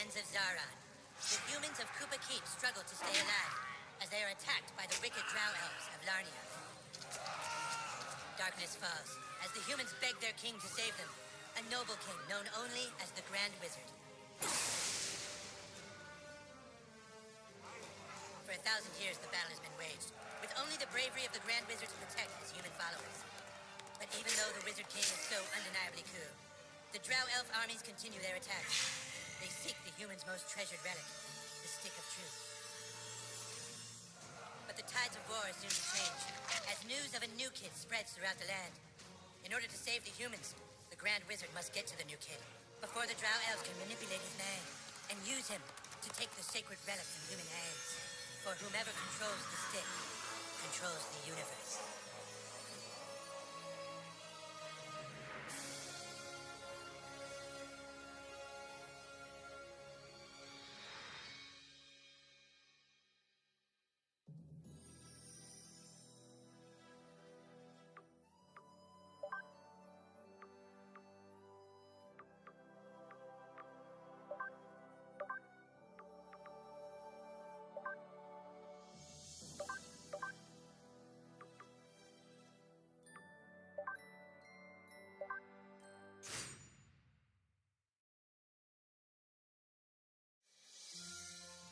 lands of Zaron, the humans of Koopa Keep struggle to stay alive as they are attacked by the wicked drow elves of Larnia. Darkness falls as the humans beg their king to save them, a noble king known only as the Grand Wizard. For 1,000 years, the battle has been waged, with only the bravery of the Grand Wizard to protect his human followers. But even though the Wizard King is so undeniably cool, the drow elf armies continue their attacks. They seek the humans' most treasured relic, the Stick of Truth. But the tides of war are soon to change, as news of a new kid spreads throughout the land. In order to save the humans, the Grand Wizard must get to the new kid before the drow elves can manipulate his mind and use him to take the sacred relic from human hands. For whomever controls the stick controls the universe.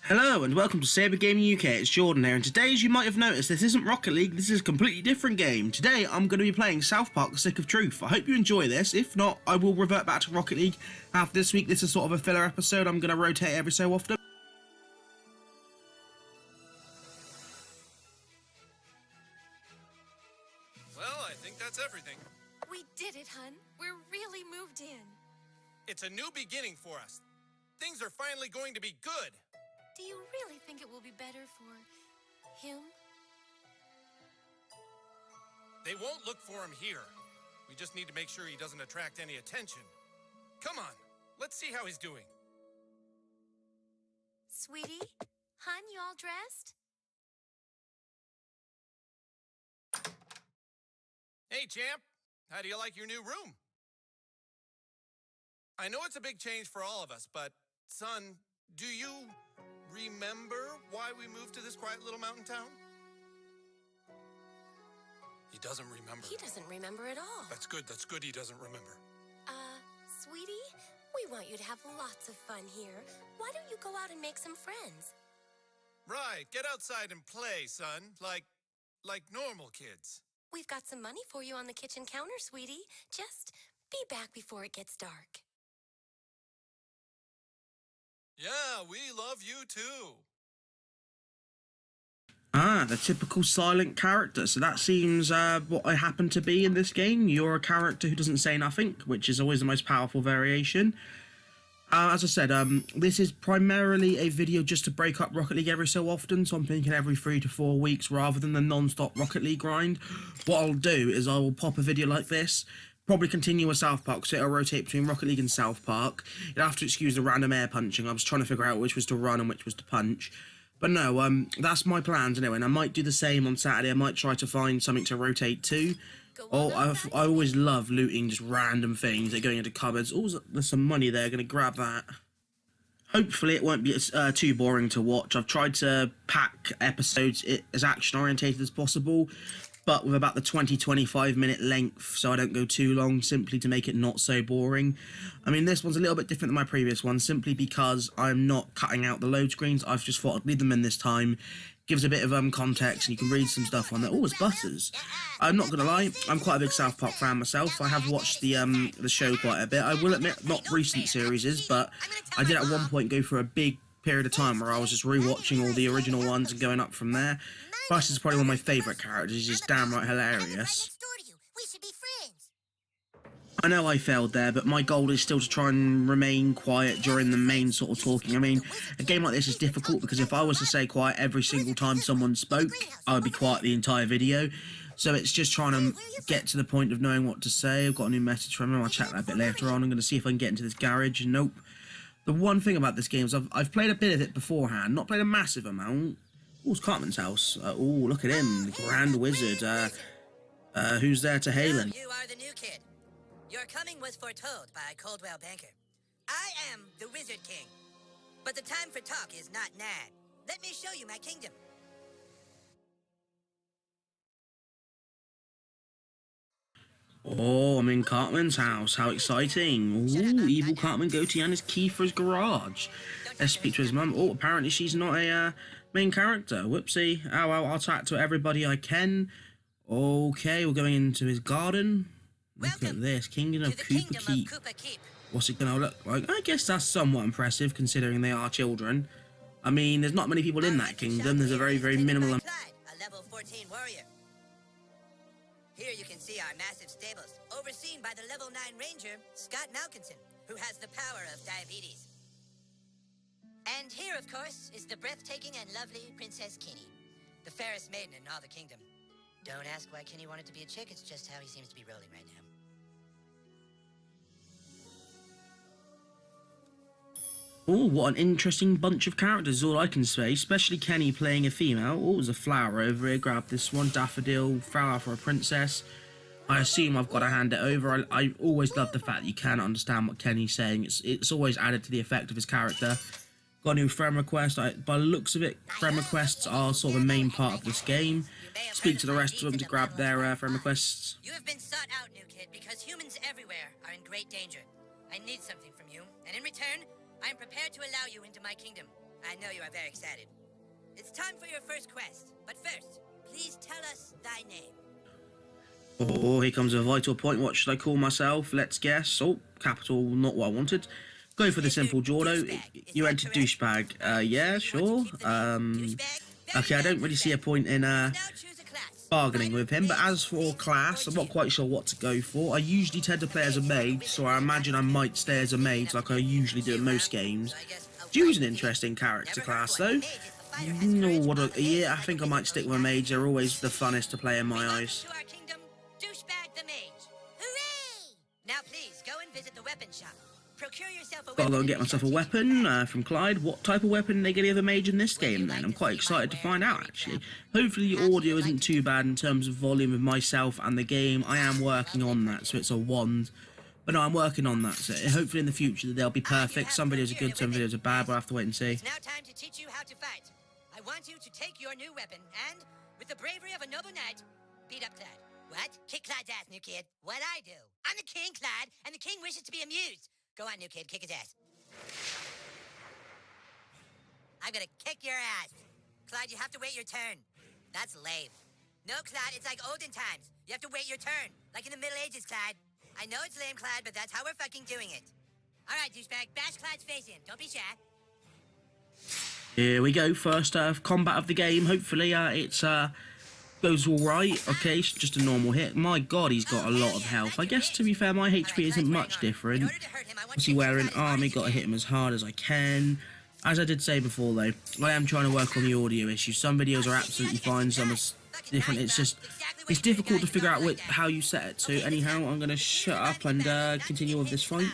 Hello and welcome to Saber Gaming UK, it's Jordan here, and today, as you might have noticed, this isn't Rocket League, this is a completely different game. Today I'm going to be playing South Park: The Stick of Truth. I hope you enjoy this. If not, I will revert back to Rocket League after this week. This is sort of a filler episode, I'm going to rotate every so often. Well, I think that's everything. We did it, hun. We're really moved in. It's a new beginning for us. Things are finally going to be good. Do you really think it will be better for him? They won't look for him here. We just need to make sure he doesn't attract any attention. Come on, let's see how he's doing. Sweetie? Hun, you all dressed? Hey, champ. How do you like your new room? I know it's a big change for all of us, but, son, do you remember why we moved to this quiet little mountain town? He doesn't remember. He doesn't remember at all. That's good he doesn't remember. Sweetie, we want you to have lots of fun here. Why don't you go out and make some friends? Right, get outside and play, son, like normal kids. We've got some money for you on the kitchen counter, sweetie. Just be back before it gets dark. Yeah, we love you too. The typical silent character. So that seems what I happen to be in this game. You're a character who doesn't say nothing, which is always the most powerful variation. As I said, this is primarily a video just to break up Rocket League every so often, so I'm thinking every 3 to 4 weeks rather than the non-stop Rocket League grind. What I'll do is I will pop a video like this, probably continue with South Park, so it'll rotate between Rocket League and South Park. You'll have to excuse the random air punching. I was trying to figure out which was to run and which was to punch. But no, that's my plans anyway, and I might do the same on Saturday. I might try to find something to rotate to. I always love looting just random things. They're going into cupboards. Oh, there's some money there. Going to grab that. Hopefully it won't be too boring to watch. I've tried to pack episodes as action-orientated as possible, but with about the 20-25 minute length, so I don't go too long, simply to make it not so boring. I mean, this one's a little bit different than my previous one, simply because I'm not cutting out the load screens. I've just thought I'd leave them in this time. Gives a bit of context, and you can read some stuff on there. Oh, it's buses. I'm not gonna lie, I'm quite a big South Park fan myself. I have watched the show quite a bit. I will admit, not recent series, but I did at one point go through a big period of time where I was just rewatching all the original ones and going up from there. Bus is probably one of my favourite characters. He's just damn right hilarious. I know I failed there, but my goal is still to try and remain quiet during the main sort of talking. I mean, a game like this is difficult because if I was to stay quiet every single time someone spoke, I would be quiet the entire video. So it's just trying to get to the point of knowing what to say. I've got a new message from him. I'll chat that a bit later on. I'm going to see if I can get into this garage. Nope. The one thing about this game is I've played a bit of it beforehand, not played a massive amount. Oh, it's Cartman's house. Oh, look at him, the Grand Wizard. Who's there to hail him? You are the new kid. Your coming was foretold by Coldwell Banker. I am the Wizard King. But the time for talk is not now. Let me show you my kingdom. Oh, I'm in Cartman's house. How exciting. Ooh, evil Cartman go to Yanis Kiefer's garage. Let's speak to his mum. Oh, apparently she's not a main character. Whoopsie. Oh, well, I'll talk to everybody I can. Okay, we're going into his garden. Look at this. Kingdom of Koopa Keep. What's it going to look like? I guess that's somewhat impressive considering they are children. I mean, there's not many people in that kingdom. There's a very, very minimal... A level 14 warrior. Here you can see our massive stables, overseen by the level 9 ranger, Scott Malkinson, who has the power of diabetes. And here, of course, is the breathtaking and lovely Princess Kenny, the fairest maiden in all the kingdom. Don't ask why Kenny wanted to be a chick, it's just how he seems to be rolling right now. Oh, what an interesting bunch of characters is all I can say, especially Kenny playing a female. Oh, there's a flower over here. Grab this one. Daffodil, flower for a princess. I assume I've got to hand it over. I always love the fact that you can't understand what Kenny's saying. It's always added to the effect of his character. Got a new friend request. By the looks of it, friend requests are sort of the main part of this game. Speak to the rest of them to grab their friend requests. You have been sought out, new kid, because humans everywhere are in great danger. I need something from you, and in return, I am prepared to allow you into my kingdom. I know you are very excited. It's time for your first quest, but first, please tell us thy name. Oh, here comes a vital point. What should I call myself? Let's guess. Oh, capital, not what I wanted. Go for the simple Jordo. You entered douchebag. Yeah, sure. Okay, I don't really see a point in bargaining with him, but as for class, I'm not quite sure what to go for. I usually tend to play as a mage, so I imagine I might stay as a mage like I usually do in most games. Drew's an interesting character class, though. Yeah, I think I might stick with a mage. They're always the funnest to play in my eyes. Now please, go and visit the weapon shop. Procure yourself a weapon. Gotta go and get myself a weapon from Clyde. What type of weapon they give a mage in this game then? I'm quite excited to find out actually. Hopefully the audio isn't too bad in terms of volume of myself and the game. I am working on that, so it's a wand. But no, I'm working on that, so hopefully in the future they'll be perfect. Some videos are good, some videos are bad, we'll have to wait and see. It's now time to teach you how to fight. I want you to take your new weapon and, with the bravery of a noble knight, beat up Clyde. What? Kick Clyde's ass, new kid. What'd I do? I'm the king, Clyde, and the king wishes to be amused. Go on, new kid, kick his ass. I'm gonna kick your ass. Clyde, you have to wait your turn. That's lame. No, Clyde, it's like olden times. You have to wait your turn, like in the Middle Ages, Clyde. I know it's lame, Clyde, but that's how we're fucking doing it. All right, douchebag, bash Clyde's face in. Don't be shy. Here we go, first combat of the game. Hopefully it's goes all right. Okay, it's just a normal hit. My god, he's got a lot of health. I guess, to be fair, my HP isn't much different. Obviously, wearing army, got to hit him as hard as I can. As I did say before, though, I am trying to work on the audio issues. Some videos are absolutely fine, some are different. It's just, it's difficult to figure out how you set it to. Anyhow, I'm going to shut up and continue with this fight.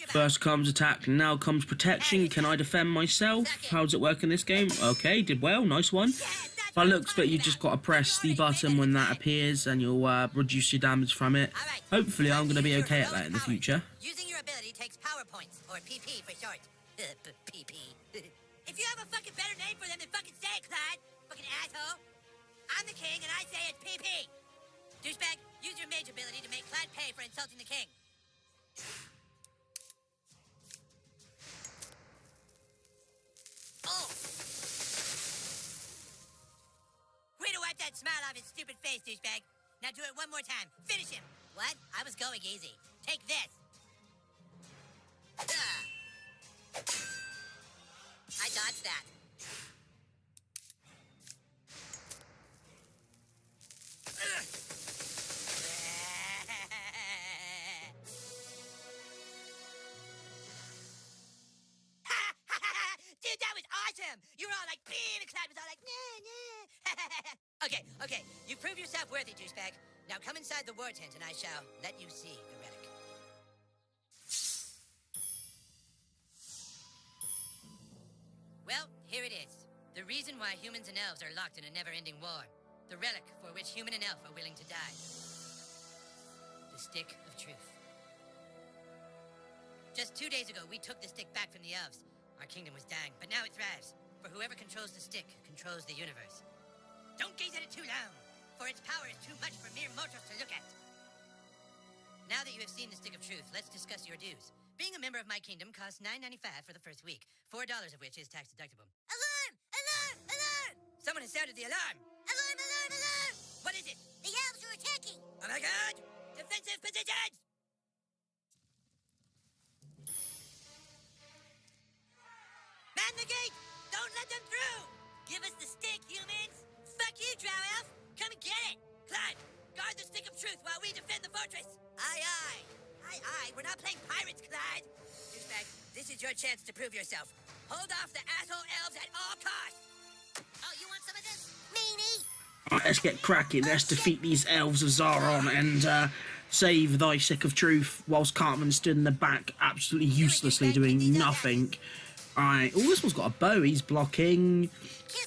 First comes attack, now comes protection. Can I defend myself? How does it work in this game? Okay, did well, nice one. By looks, but you just got to press the button when that appears and you'll reduce your damage from it. Hopefully I'm going to be okay at that in the future. Using your ability takes power points, or PP for short. PP. If you have a fucking better name for them, then fucking say it, Clyde. Fucking asshole. I'm the king and I say it's PP. Douchebag, use your mage ability to make Clyde pay for insulting the king. Oh! Way to wipe that smile off his stupid face, douchebag. Now do it one more time. Finish him. What? I was going easy. Take this. I dodged that. Dude, that was awesome! You were all like, beam, and Clyde was all like, nah. Okay, you prove yourself worthy, douchebag. Now come inside the war tent and I shall let you see the relic. Well, here it is. The reason why humans and elves are locked in a never-ending war. The relic for which human and elf are willing to die. The stick of truth. Just 2 days ago, we took the stick back from the elves. Our kingdom was dying, but now it thrives. For whoever controls the stick controls the universe. Don't gaze at it too long, for its power is too much for mere mortals to look at. Now that you have seen the Stick of Truth, let's discuss your dues. Being a member of my kingdom costs $9.95 for the first week, $4 of which is tax deductible. Alarm! Alarm! Alarm! Someone has sounded the alarm! Alarm! Alarm! Alarm! What is it? The elves are attacking! Oh my god! Defensive positions! Man the gate! Don't let them through! Give us the stick, humans! Fuck you, Drow Elf! Come and get it! Clyde, guard the Stick of Truth while we defend the fortress! Aye, aye! Aye, aye! We're not playing pirates, Clyde! Douchebag, this is your chance to prove yourself. Hold off the asshole elves at all costs! Oh, you want some of this? Meanie! Alright, let's get cracking. Let's defeat these elves of Zaron and save thy Stick of Truth, whilst Cartman stood in the back, absolutely uselessly doing nothing. Alright, oh, this one's got a bow. He's blocking.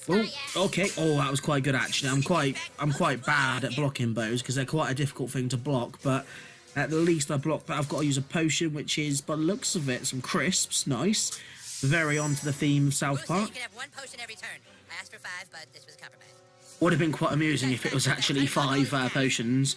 Oh, okay. Oh, that was quite good actually. I'm quite bad at blocking bows because they're quite a difficult thing to block. But at the least I blocked. But I've got to use a potion, which is, by the looks of it, some crisps. Nice. Very onto the theme of South Park. You can have one potion every turn. I asked for 5, but this was a compromise. Would have been quite amusing if it was actually 5 potions.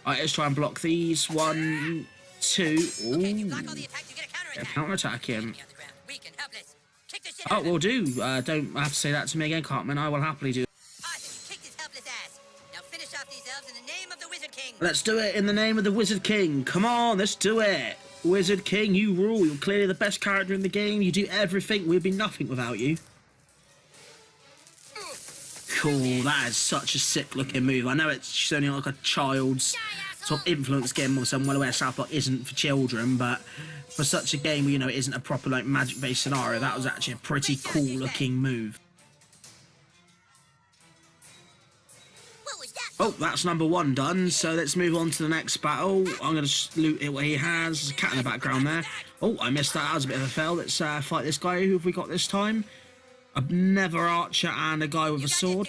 Alright, let's try and block these. 1, 2. Ooh. Okay, if you block all the attacks, you get a Counter-attack him. On the ground, weak and helpless. Kick the shit Oh, out of will him. do. Don't have to say that to me again, Cartman. I will happily do. Awesome, you kicked his helpless ass. Now finish off these elves in the name of the Wizard King. Let's do it in the name of the Wizard King. Come on, let's do it. Wizard King, you rule. You're clearly the best character in the game. You do everything. We'd be nothing without you. Cool, that is such a sick looking move. I know it's only like a child's sort of influence game, or I'm well aware South Park isn't for children, but for such a game where, you know, it isn't a proper like magic based scenario, that was actually a pretty cool looking move. What was that? Oh, that's number 1 done, so let's move on to the next battle. I'm going to loot it what he has. There's a cat in the background there. Oh, I missed that. That was a bit of a fail. Let's fight this guy. Who have we got this time? A nether archer and a guy with a sword.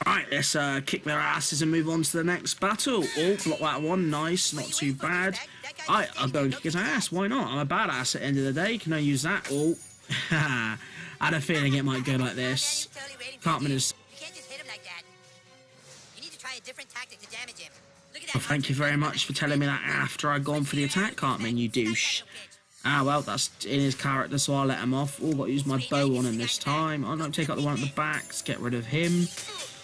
Alright, let's kick their asses and move on to the next battle. Oh, block that one. Nice. Not too bad. Alright, I'll go and kick his ass. Why not? I'm a badass at the end of the day. Can I use that? Oh, I had a feeling it might go like this. Cartman is... You can't just hit him like that. You need to try a different tactic to damage him. Look at that. Oh, thank you very much for telling me that after I'd gone for the attack, Cartman, you douche. Ah, well, that's in his character, so I'll let him off. Oh, got to use my bow on him this time. Oh, no, take out the one at the back. Let's get rid of him.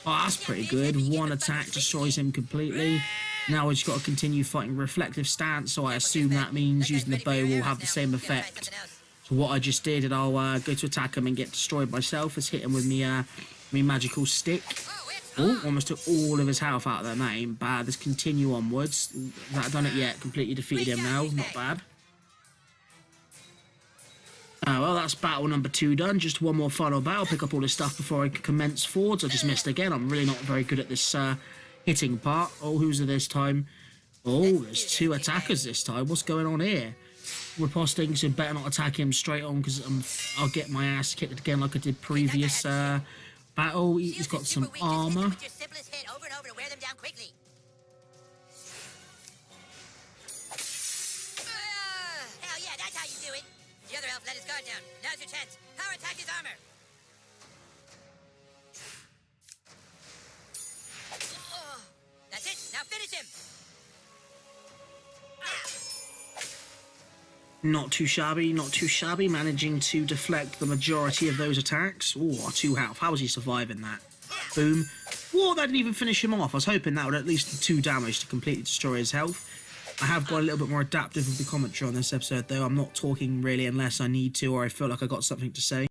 Oh, that's pretty good. One attack destroys him completely. Now we've just got to continue fighting reflective stance, so I assume that means using the bow will have the same effect. So what I just did, and I'll go to attack him and get destroyed myself, is hit him with me magical stick. Oh, almost took all of his health out of that. That ain't bad. Let's continue onwards. That done it yet. Completely defeated him now. Not bad. Well, that's battle number 2 done. Just one more final battle. Pick up all this stuff before I commence forwards. I just missed again. I'm really not very good at this hitting part. Oh, who's it this time? Oh, there's 2 attackers this time. What's going on here? Riposting, so better not attack him straight on because I'll get my ass kicked again like I did previous battle. He's got some armor. The other elf let his guard down. Now's your chance. Power attack his armor. That's it. Now finish him. Not too shabby, not too shabby. Managing to deflect the majority of those attacks. Oh, 2 health. How was he surviving that? Boom. Whoa, that didn't even finish him off. I was hoping that would at least do 2 damage to completely destroy his health. I have got a little bit more adaptive with the commentary on this episode, though. I'm not talking really unless I need to or I feel like I got something to say.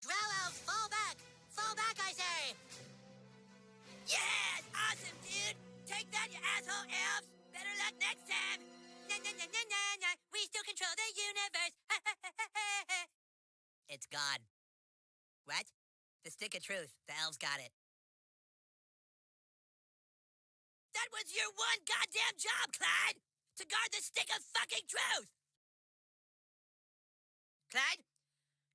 Drow elves, fall back! Fall back, I say! Yeah! Awesome, dude! Take that, you asshole elves! Better luck next time! Na-na-na-na-na-na! We still control the universe! It's God. What? The Stick of Truth. The elves got it. That was your one goddamn job, Clyde! To guard the Stick of fucking Truth! Clyde,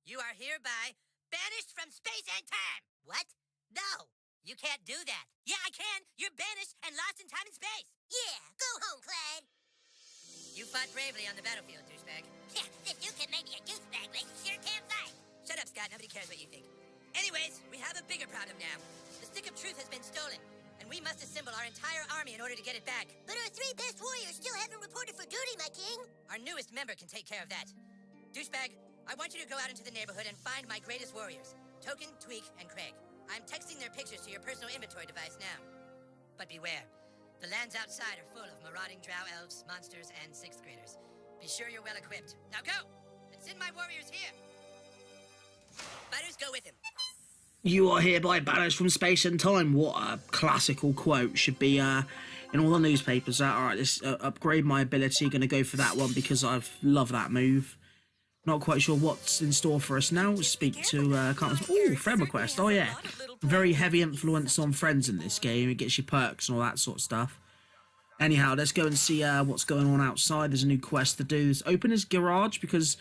you are hereby banished from space and time! What? No! You can't do that. Yeah, I can. You're banished and lost in time and space. Yeah, go home, Clyde. You fought bravely on the battlefield, douchebag. Yeah, if you can make me a douchebag, like you sure can fight. Shut up, Scott. Nobody cares what you think. Anyways, we have a bigger problem now. The Stick of Truth has been stolen, and we must assemble our entire army in order to get it back. But our 3 best warriors still haven't reported for duty, my king. Our newest member can take care of that. Douchebag, I want you to go out into the neighborhood and find my greatest warriors, Token, Tweak, and Craig. I'm texting their pictures to your personal inventory device now. But beware. The lands outside are full of marauding drow elves, monsters, and 6th graders. Be sure you're well equipped. Now go! And send my warriors here! Fighters, go with him. You are hereby banished from space and time. What a classical quote. Should be in all the newspapers. Alright, this upgrade my ability. Gonna go for that one because I love that move. Not quite sure what's in store for us now. Speak to friend request. Oh yeah, very heavy influence on friends in this game. It gets you perks and all that sort of stuff. Anyhow, let's go and see what's going on outside. There's a new quest to do. Let's open his garage because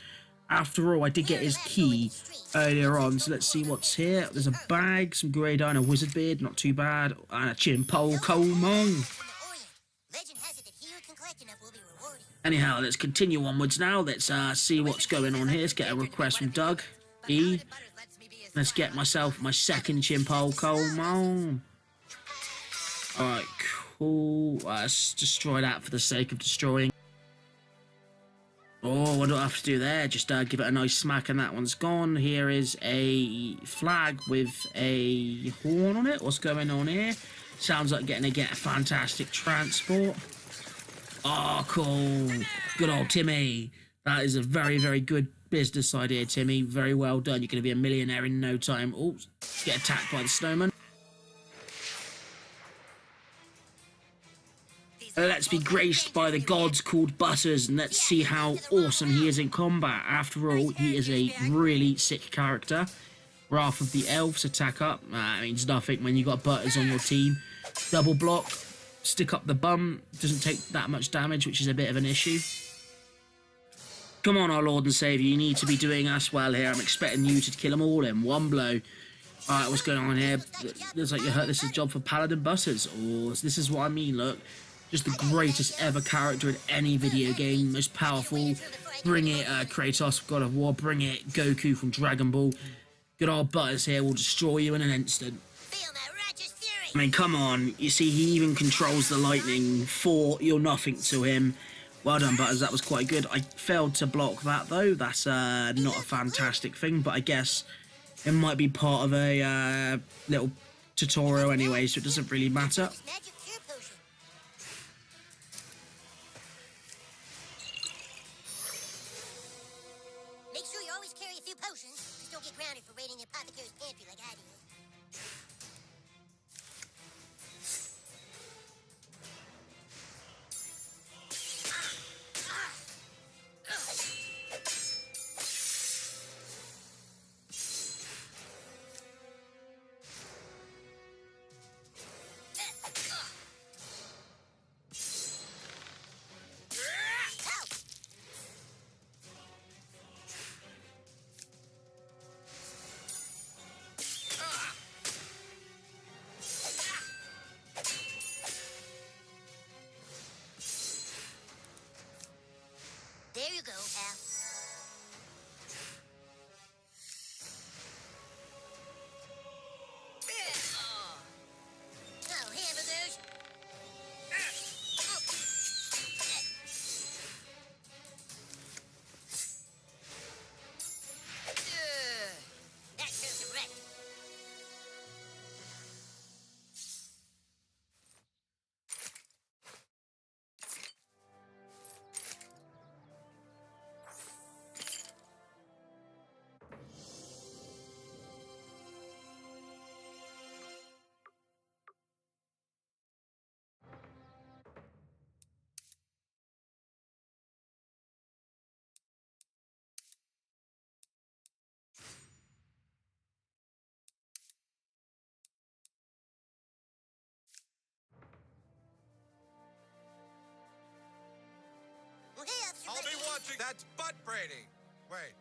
after all I did get his key earlier on. So let's see what's here. There's a bag, some grey dye and a wizard beard, not too bad, and a chimpole coalmong. Legend has it that he who can collect enough will be rewarded. Anyhow, let's continue onwards now. Let's see what's going on here. Let's get a request from Doug E. Let's get myself my second chimpole coalmong. Alright, cool. Let's destroy that for the sake of destroying. Oh, what do I have to do there? Just give it a nice smack and that one's gone. Here is a flag with a horn on it. What's going on here? Sounds like getting to get a fantastic transport. Oh, cool. Good old Timmy. That is a very, very good business idea, Timmy. Very well done. You're going to be a millionaire in no time. Oh, get attacked by the snowman. Let's be graced by the gods called Butters, and let's see how awesome he is in combat. After all, he is a really sick character. Wrath of the Elves, attack up. That means nothing when you got Butters on your team. Double block, stick up the bum. Doesn't take that much damage, which is a bit of an issue. Come on, our Lord and Saviour, you need to be doing us well here. I'm expecting you to kill them all in one blow. Alright, what's going on here? Looks like you hurt. This is a job for Paladin Butters. Oh, this is what I mean, look. Just the greatest ever character in any video game. Most powerful. Bring it, Kratos, God of War. Bring it, Goku from Dragon Ball. Good old Butters here will destroy you in an instant. I mean, come on. You see, he even controls the lightning. You're nothing to him. Well done, Butters. That was quite good. I failed to block that, though. That's not a fantastic thing, but I guess it might be part of a little tutorial anyway, so it doesn't really matter. Make sure you always carry a few potions. Just don't get grounded for raiding the apothecary's pantry like I do. There you go, Al. Oh, hamburgers. That serves him right. Well, hey, I'll be watching. That's butt braiding. Wait.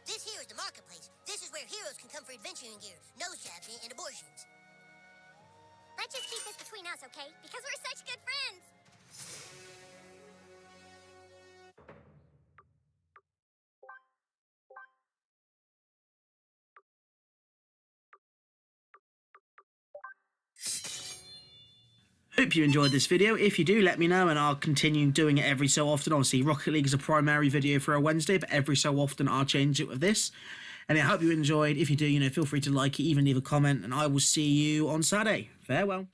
This here is the marketplace. This is where heroes can come for adventuring gear, nose jabs, and abortions. Let's just keep this between us, okay? Because we're such good friends. Hope you enjoyed this video. If you do, let me know and I'll continue doing it every so often. Obviously, Rocket League is a primary video for a Wednesday, but every so often I'll change it with this. And I hope you enjoyed. If you do, feel free to like it, even leave a comment, and I will see you on Saturday. Farewell.